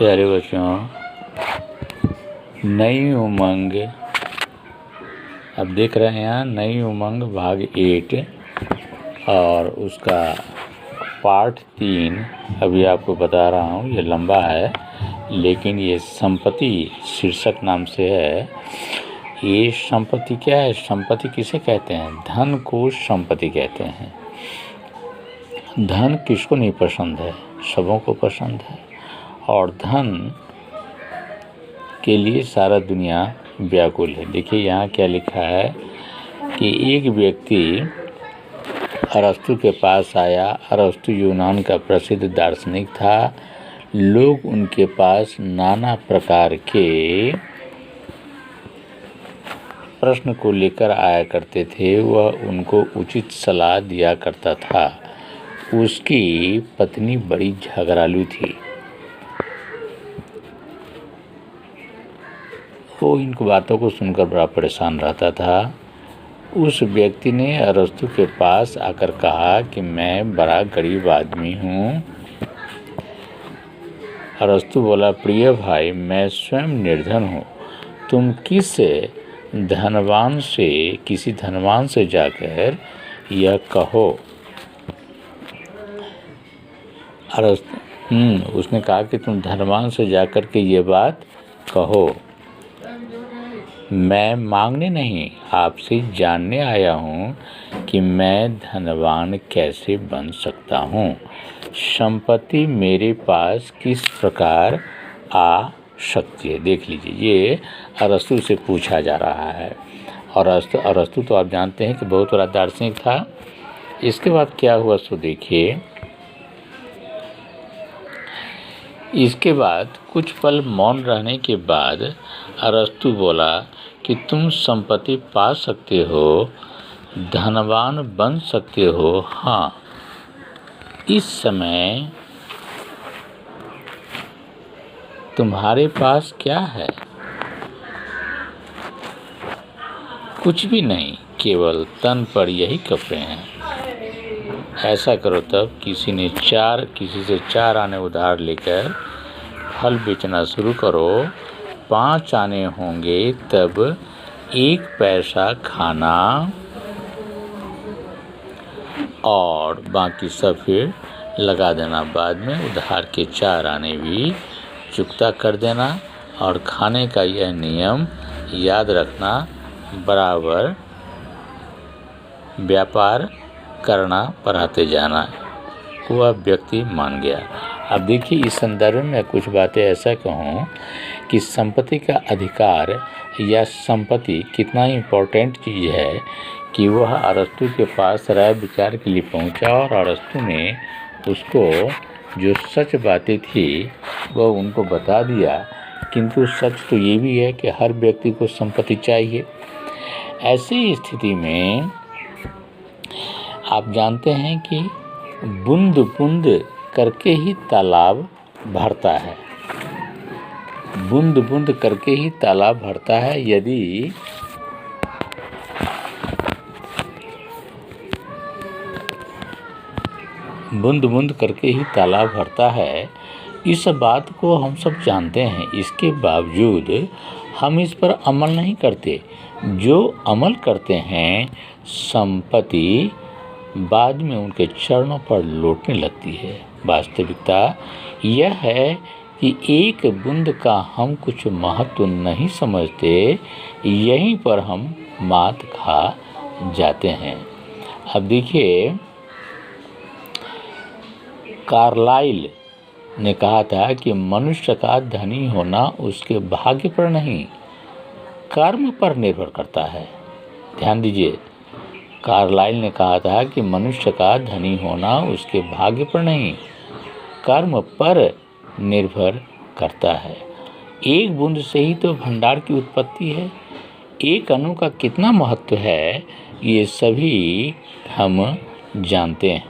प्यारे बच्चों, नई उमंग अब देख रहे हैं यहाँ नई उमंग भाग 8 और उसका पार्ट 3 अभी आपको बता रहा हूँ। ये लंबा है लेकिन ये संपत्ति शीर्षक नाम से है। ये संपत्ति क्या है? संपत्ति किसे कहते हैं? धन को संपत्ति कहते हैं। धन किसको नहीं पसंद है? सबों को पसंद है और धन के लिए सारा दुनिया व्याकुल है। देखिए यहाँ क्या लिखा है कि एक व्यक्ति अरस्तु के पास आया। अरस्तु यूनान का प्रसिद्ध दार्शनिक था। लोग उनके पास नाना प्रकार के प्रश्न को लेकर आया करते थे। वह उनको उचित सलाह दिया करता था। उसकी पत्नी बड़ी झगड़ालू थी। वो इन बातों को सुनकर बड़ा परेशान रहता था। उस व्यक्ति ने अरस्तु के पास आकर कहा कि मैं बड़ा गरीब आदमी हूँ। अरस्तु बोला, प्रिय भाई, मैं स्वयं निर्धन हूँ। तुम किसी धनवान से जाकर यह कहो। उसने कहा कि तुम धनवान से जाकर के ये बात कहो। मैं मांगने नहीं, आपसे जानने आया हूँ कि मैं धनवान कैसे बन सकता हूँ। संपत्ति मेरे पास किस प्रकार आ सकती है? देख लीजिए, ये अरस्तु से पूछा जा रहा है। और अरस्तु तो आप जानते हैं कि बहुत बड़ा दार्शनिक था। इसके बाद क्या हुआ सो देखिए। इसके बाद कुछ पल मौन रहने के बाद अरस्तु बोला कि तुम संपत्ति पा सकते हो, धनवान बन सकते हो। हाँ, इस समय तुम्हारे पास क्या है? कुछ भी नहीं, केवल तन पर यही कपड़े हैं। ऐसा करो तब किसी से 4 आने उधार लेकर फल बेचना शुरू करो। 5 आने होंगे तब 1 पैसा खाना और बाकी सब फिर लगा देना। बाद में उधार के 4 आने भी चुकता कर देना। और खाने का यह नियम याद रखना, बराबर व्यापार करना बढ़ाते जाना। वह व्यक्ति मान गया। अब देखिए, इस संदर्भ में कुछ बातें ऐसा कहूँ कि संपत्ति का अधिकार या संपत्ति कितना इम्पोर्टेंट चीज़ है कि वह अरस्तु के पास राय विचार के लिए पहुंचा और अरस्तु ने उसको जो सच बातें थी वह उनको बता दिया। किंतु सच तो ये भी है कि हर व्यक्ति को संपत्ति चाहिए। ऐसी स्थिति में आप जानते हैं कि बूंद बूंद करके ही तालाब भरता है। बूंद बूंद करके ही तालाब भरता है। यदि बूंद बूंद करके ही तालाब भरता है, इस बात को हम सब जानते हैं। इसके बावजूद हम इस पर अमल नहीं करते। जो अमल करते हैं, संपत्ति बाद में उनके चरणों पर लौटने लगती है। वास्तविकता यह है कि एक बूंद का हम कुछ महत्व नहीं समझते, यहीं पर हम मात खा जाते हैं। अब देखिए, कार्लाइल ने कहा था कि मनुष्य का धनी होना उसके भाग्य पर नहीं, कर्म पर निर्भर करता है। ध्यान दीजिए, कार्लाइल ने कहा था कि मनुष्य का धनी होना उसके भाग्य पर नहीं, कर्म पर निर्भर करता है। एक बूंद से ही तो भंडार की उत्पत्ति है। एक अणु का कितना महत्व है, ये सभी हम जानते हैं।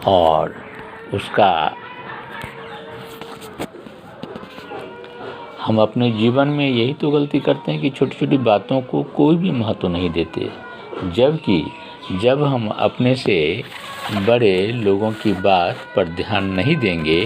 और उसका हम अपने जीवन में यही तो गलती करते हैं कि छोटी छोटी बातों को कोई भी महत्व नहीं देते। जबकि जब हम अपने से बड़े लोगों की बात पर ध्यान नहीं देंगे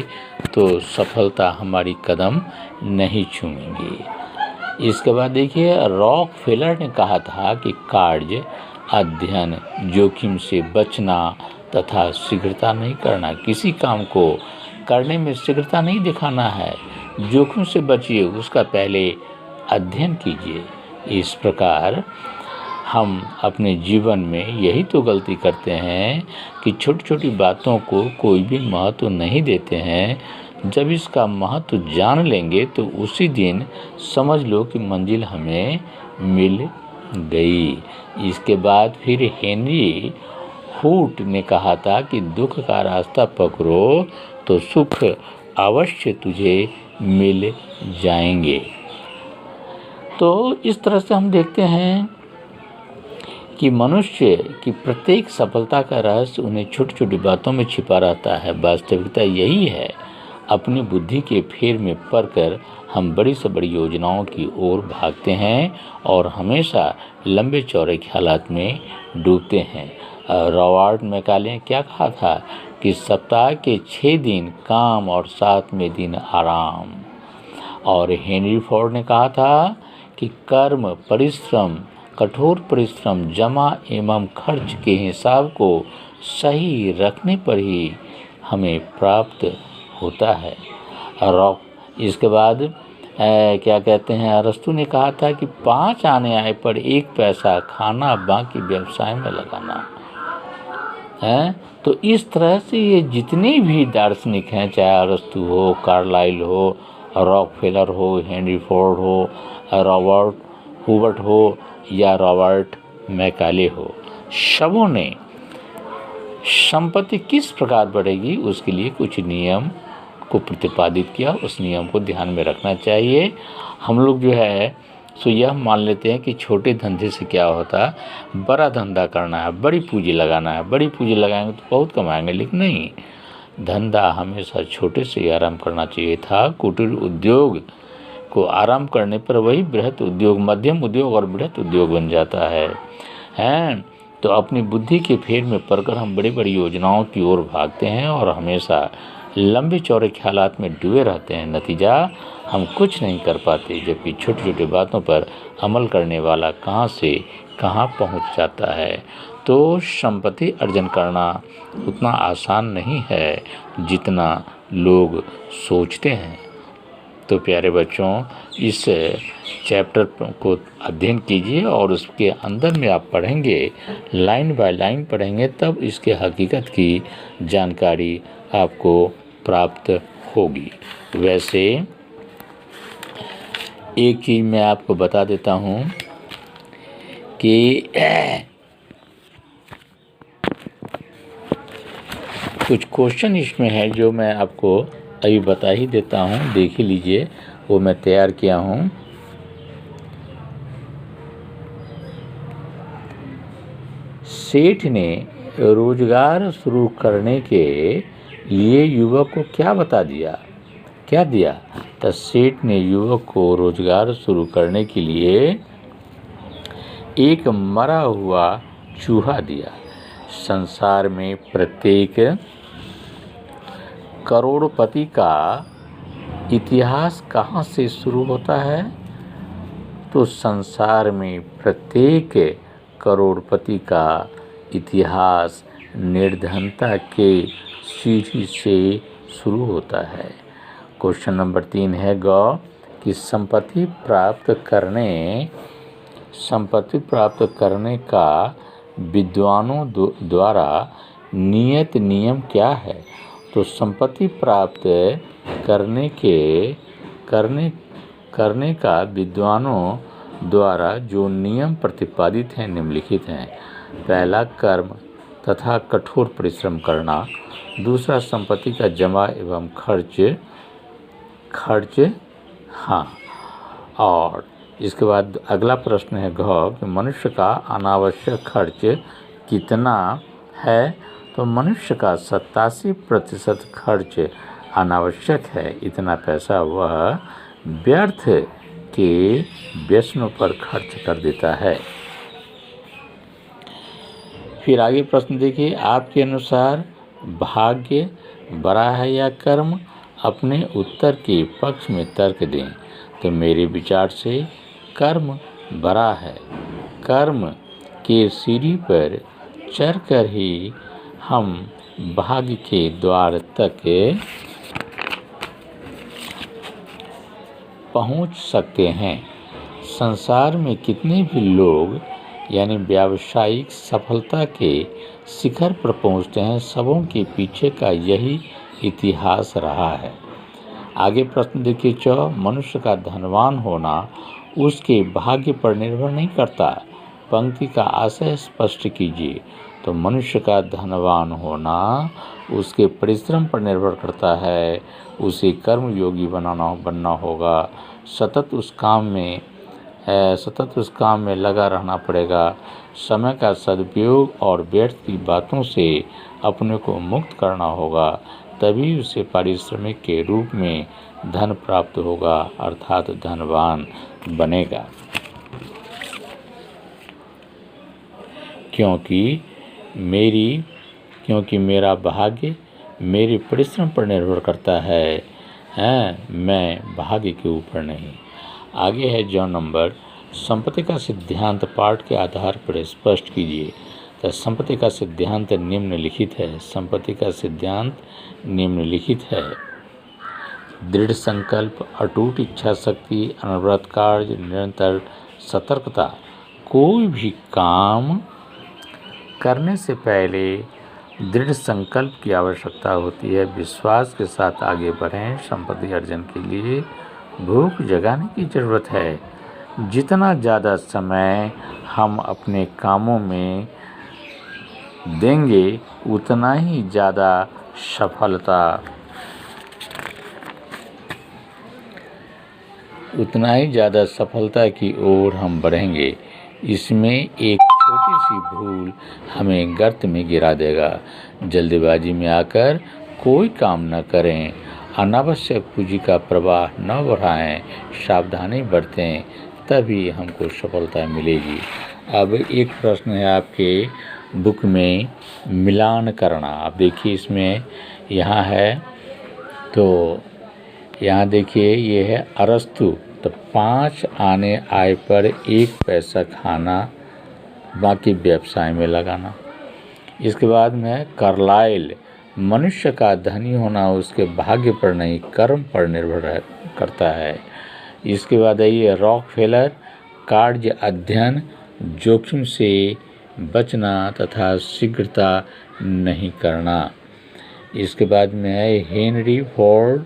तो सफलता हमारी कदम नहीं छूएंगी। इसके बाद देखिए, रॉकफेलर ने कहा था कि कार्य, अध्ययन, जोखिम से बचना तथा शीघ्रता नहीं करना। किसी काम को करने में शीघ्रता नहीं दिखाना है, जोखिम से बचिए, उसका पहले अध्ययन कीजिए। इस प्रकार हम अपने जीवन में यही तो गलती करते हैं कि छोटी छोटी बातों को कोई भी महत्व नहीं देते हैं। जब इसका महत्व जान लेंगे तो उसी दिन समझ लो कि मंजिल हमें मिल गई। इसके बाद फिर हेनरी फूट ने कहा था कि दुख का रास्ता पकड़ो तो सुख अवश्य तुझे मिल जाएंगे। तो इस तरह से हम देखते हैं कि मनुष्य की प्रत्येक सफलता का रहस्य उन्हें छोटी छोटी बातों में छिपा रहता है। वास्तविकता यही है, अपनी बुद्धि के फेर में पड़कर हम बड़ी से बड़ी योजनाओं की ओर भागते हैं और हमेशा लंबे चौड़े ख्यालात में डूबते हैं। रॉबर्ट मैकाले ने क्या कहा था कि सप्ताह के 6 दिन काम और 7वें दिन आराम। और हेनरी फोर्ड ने कहा था कि कर्म, परिश्रम, कठोर परिश्रम, जमा एवं खर्च के हिसाब को सही रखने पर ही हमें प्राप्त होता है। और इसके बाद क्या कहते हैं, अरस्तु ने कहा था कि 5 आने आए पर 1 पैसा खाना, बाकी व्यवसाय में लगाना है। तो इस तरह से ये जितने भी दार्शनिक हैं, चाहे अरस्तु हो, कार्लाइल हो, रॉकफेलर हो, हेनरी फोर्ड हो, रॉबर्ट हुबर्ट हो या रॉबर्ट मैकाले हो, सबों ने संपत्ति किस प्रकार बढ़ेगी उसके लिए कुछ नियम को प्रतिपादित किया। उस नियम को ध्यान में रखना चाहिए। हम लोग जो है सो यह मान लेते हैं कि छोटे धंधे से क्या होता है, बड़ा धंधा करना है, बड़ी पूंजी लगाना है, बड़ी पूंजी लगाएंगे तो बहुत कमाएंगे। लेकिन नहीं, धंधा हमेशा छोटे से ही आरंभ करना चाहिए था। कुटीर उद्योग को आरंभ करने पर वही बृहत उद्योग, मध्यम उद्योग और बृहत उद्योग बन जाता है। तो अपनी बुद्धि के फेर में पड़कर हम बड़ी बड़ी योजनाओं की ओर भागते हैं और हमेशा लंबे चौड़े ख्यालात में डूबे रहते हैं। नतीजा हम कुछ नहीं कर पाते, जबकि छोटी छोटी बातों पर अमल करने वाला कहाँ से कहाँ पहुँच जाता है। तो संपत्ति अर्जन करना उतना आसान नहीं है जितना लोग सोचते हैं। तो प्यारे बच्चों, इस चैप्टर को अध्ययन कीजिए और उसके अंदर में आप पढ़ेंगे, लाइन बाय लाइन पढ़ेंगे, तब इसके हकीकत की जानकारी आपको प्राप्त होगी। वैसे एक चीज़ मैं आपको बता देता हूँ कि कुछ क्वेश्चन इसमें है जो मैं आपको अभी बता ही देता हूँ, देख ही लीजिए, वो मैं तैयार किया हूँ। सेठ ने रोजगार शुरू करने के लिए युवक को क्या दिया? तो सेठ ने युवक को रोजगार शुरू करने के लिए एक मरा हुआ चूहा दिया। संसार में प्रत्येक करोड़पति का इतिहास कहाँ से शुरू होता है? तो संसार में प्रत्येक करोड़पति का इतिहास निर्धनता के सीढ़ी से शुरू होता है। क्वेश्चन नंबर 3 है ग कि संपत्ति प्राप्त करने का विद्वानों द्वारा नियत नियम क्या है? तो संपत्ति प्राप्त करने का विद्वानों द्वारा जो नियम प्रतिपादित हैं निम्नलिखित हैं। पहला, कर्म तथा कठोर परिश्रम करना। दूसरा, संपत्ति का जमा एवं खर्च। हाँ, और इसके बाद अगला प्रश्न है घ कि मनुष्य का अनावश्यक खर्च कितना है? तो मनुष्य का 87% खर्च अनावश्यक है। इतना पैसा वह व्यर्थ के व्यसनों पर खर्च कर देता है। फिर आगे प्रश्न देखिए, आपके अनुसार भाग्य बड़ा है या कर्म? अपने उत्तर के पक्ष में तर्क दें तो मेरे विचार से कर्म बड़ा है। कर्म के सीढ़ी पर चढ़कर ही हम भाग्य के द्वार तक पहुंच सकते हैं। संसार में कितने भी लोग यानी व्यावसायिक सफलता के शिखर पर पहुंचते हैं, सबों के पीछे का यही इतिहास रहा है। आगे प्रश्न देखिए 4, मनुष्य का धनवान होना उसके भाग्य पर निर्भर नहीं करता। पंक्ति का आशय स्पष्ट कीजिए। तो मनुष्य का धनवान होना उसके परिश्रम पर निर्भर करता है। उसे कर्मयोगी बनना होगा। सतत उस काम में लगा रहना पड़ेगा। समय का सदुपयोग और व्यर्थ की बातों से अपने को मुक्त करना होगा, तभी उसे पारिश्रमिक के रूप में धन प्राप्त होगा, अर्थात धनवान बनेगा। क्योंकि मेरा भाग्य मेरे परिश्रम पर निर्भर करता है, मैं भाग्य के ऊपर नहीं। आगे है जॉन नंबर, संपत्ति का सिद्धांत पाठ के आधार पर स्पष्ट कीजिए। तो संपत्ति का सिद्धांत निम्नलिखित है। संपत्ति का सिद्धांत निम्नलिखित है। दृढ़ संकल्प, अटूट इच्छा शक्ति, अनवरत कार्य, निरंतर सतर्कता। कोई भी काम करने से पहले दृढ़ संकल्प की आवश्यकता होती है। विश्वास के साथ आगे बढ़ें। संपत्ति अर्जन के लिए भूख जगाने की ज़रूरत है। जितना ज़्यादा समय हम अपने कामों में देंगे उतना ही ज़्यादा सफलता की ओर हम बढ़ेंगे। इसमें एक छोटी सी भूल हमें गर्त में गिरा देगा। जल्दबाजी में आकर कोई काम न करें। अनावश्यक पूंजी का प्रवाह न बढ़ाएं। सावधानी बरतें, तभी हमको सफलता मिलेगी। अब एक प्रश्न है आपके बुक में, मिलान करना। आप देखिए इसमें यहाँ है, तो यहाँ देखिए ये है अरस्तु। तो 5 आने आय पर 1 पैसा खाना, बाकी व्यवसाय में लगाना। इसके बाद में कार्लाइल, मनुष्य का धनी होना उसके भाग्य पर नहीं कर्म पर निर्भर करता है। इसके बाद आइए रॉकफेलर, कार्य अध्ययन, जोखिम से बचना तथा शीघ्रता नहीं करना। इसके बाद में है हेनरी फोर्ड,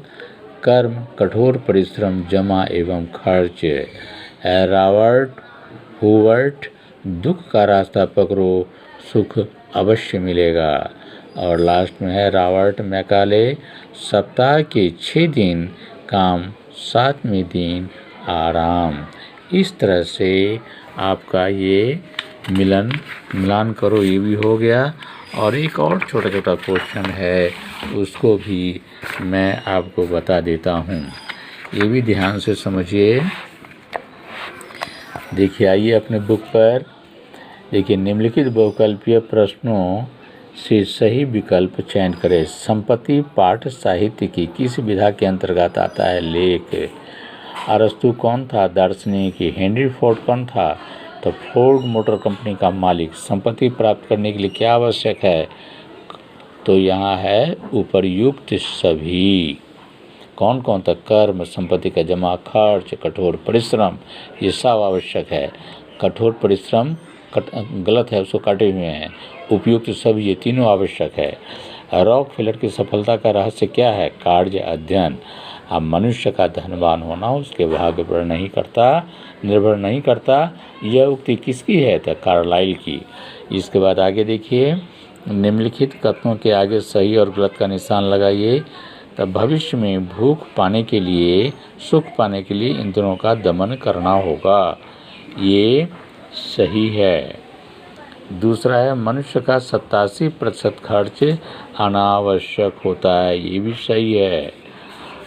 कर्म, कठोर परिश्रम, जमा एवं खर्च। रॉबर्ट हुवर्ट, दुख का रास्ता पकड़ो, सुख अवश्य मिलेगा। और लास्ट में है रॉबर्ट मैकाले, सप्ताह के 6 दिन काम, 7वें दिन आराम। इस तरह से आपका ये मिलान करो ये भी हो गया। और एक और छोटा छोटा क्वेश्चन है, उसको भी मैं आपको बता देता हूँ, ये भी ध्यान से समझिए। देखिए आइए अपने बुक पर देखिए, निम्नलिखित बहुकल्पीय प्रश्नों से सही विकल्प चयन करें। संपत्ति पाठ साहित्य की किस विधा के अंतर्गत आता है? लेख। अरस्तु कौन था? दार्शनिक। हेनरी फोर्ड कौन था? तो फोर्ड मोटर कंपनी का मालिक। संपत्ति प्राप्त करने के लिए क्या आवश्यक है? तो यहाँ है उपर्युक्त सभी। कौन कौन था? कर्म, संपत्ति का जमा, खर्च, कठोर परिश्रम, ये सब आवश्यक है। कठोर परिश्रम गलत है, उसको काटे हुए हैं। उपयुक्त सब, ये तीनों आवश्यक है। रॉकफेलर की सफलता का रहस्य क्या है? कार्य अध्ययन। अब मनुष्य का धनवान होना उसके भाग्य पर निर्भर नहीं करता। यह उक्ति किसकी है? तो कार्लाइल की। इसके बाद आगे देखिए, निम्नलिखित कथनों के आगे सही और गलत का निशान लगाइए। तब भविष्य में भूख पाने के लिए, सुख पाने के लिए इन दोनों का दमन करना होगा, ये सही है। दूसरा है मनुष्य का 87% खर्च अनावश्यक होता है, ये भी सही है।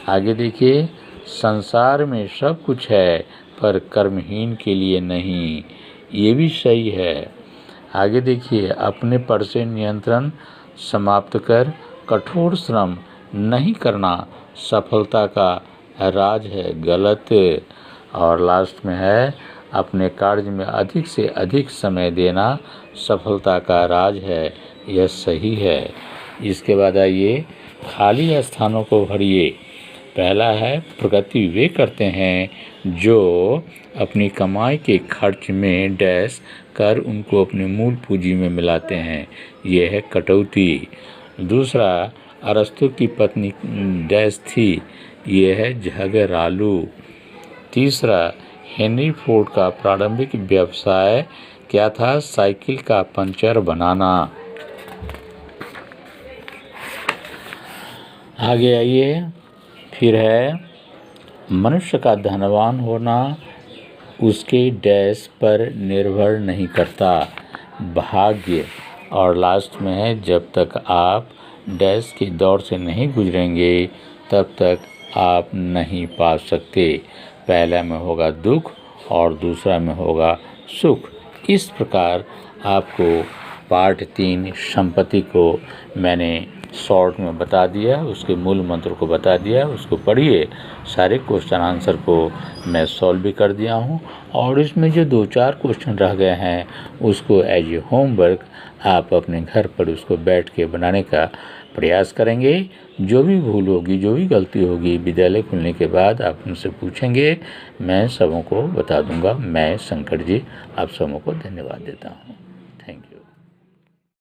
आगे देखिए, संसार में सब कुछ है पर कर्महीन के लिए नहीं, ये भी सही है। आगे देखिए, अपने पर से नियंत्रण समाप्त कर कठोर श्रम नहीं करना सफलता का राज है गलत। और लास्ट में है अपने कार्य में अधिक से अधिक समय देना सफलता का राज है, यह सही है। इसके बाद आइए खाली स्थानों को भरिए। पहला है प्रगति वे करते हैं जो अपनी कमाई के खर्च में डैश कर उनको अपनी मूल पूंजी में मिलाते हैं, यह है कटौती। दूसरा अरस्तु की पत्नी डैश थी, यह है झगड़ालू। तीसरा हेनरी फोर्ड का प्रारंभिक व्यवसाय क्या था? साइकिल का पंचर बनाना। आगे आइए, फिर है मनुष्य का धनवान होना उसके डैश पर निर्भर नहीं करता, भाग्य। और लास्ट में है जब तक आप डैश के दौर से नहीं गुजरेंगे तब तक आप नहीं पा सकते। पहला में होगा दुख और दूसरा में होगा सुख। इस प्रकार आपको पार्ट 3 संपत्ति को मैंने शॉर्ट में बता दिया, उसके मूल मंत्र को बता दिया। उसको पढ़िए, सारे क्वेश्चन आंसर को मैं सॉल्व भी कर दिया हूँ। और इसमें जो 2-4 क्वेश्चन रह गए हैं उसको एज ए होमवर्क आप अपने घर पर उसको बैठ के बनाने का प्रयास करेंगे। जो भी भूल होगी, जो भी गलती होगी, विद्यालय खुलने के बाद आप उनसे पूछेंगे, मैं सबों को बता दूंगा। मैं शंकर जी आप सबों को धन्यवाद देता हूँ।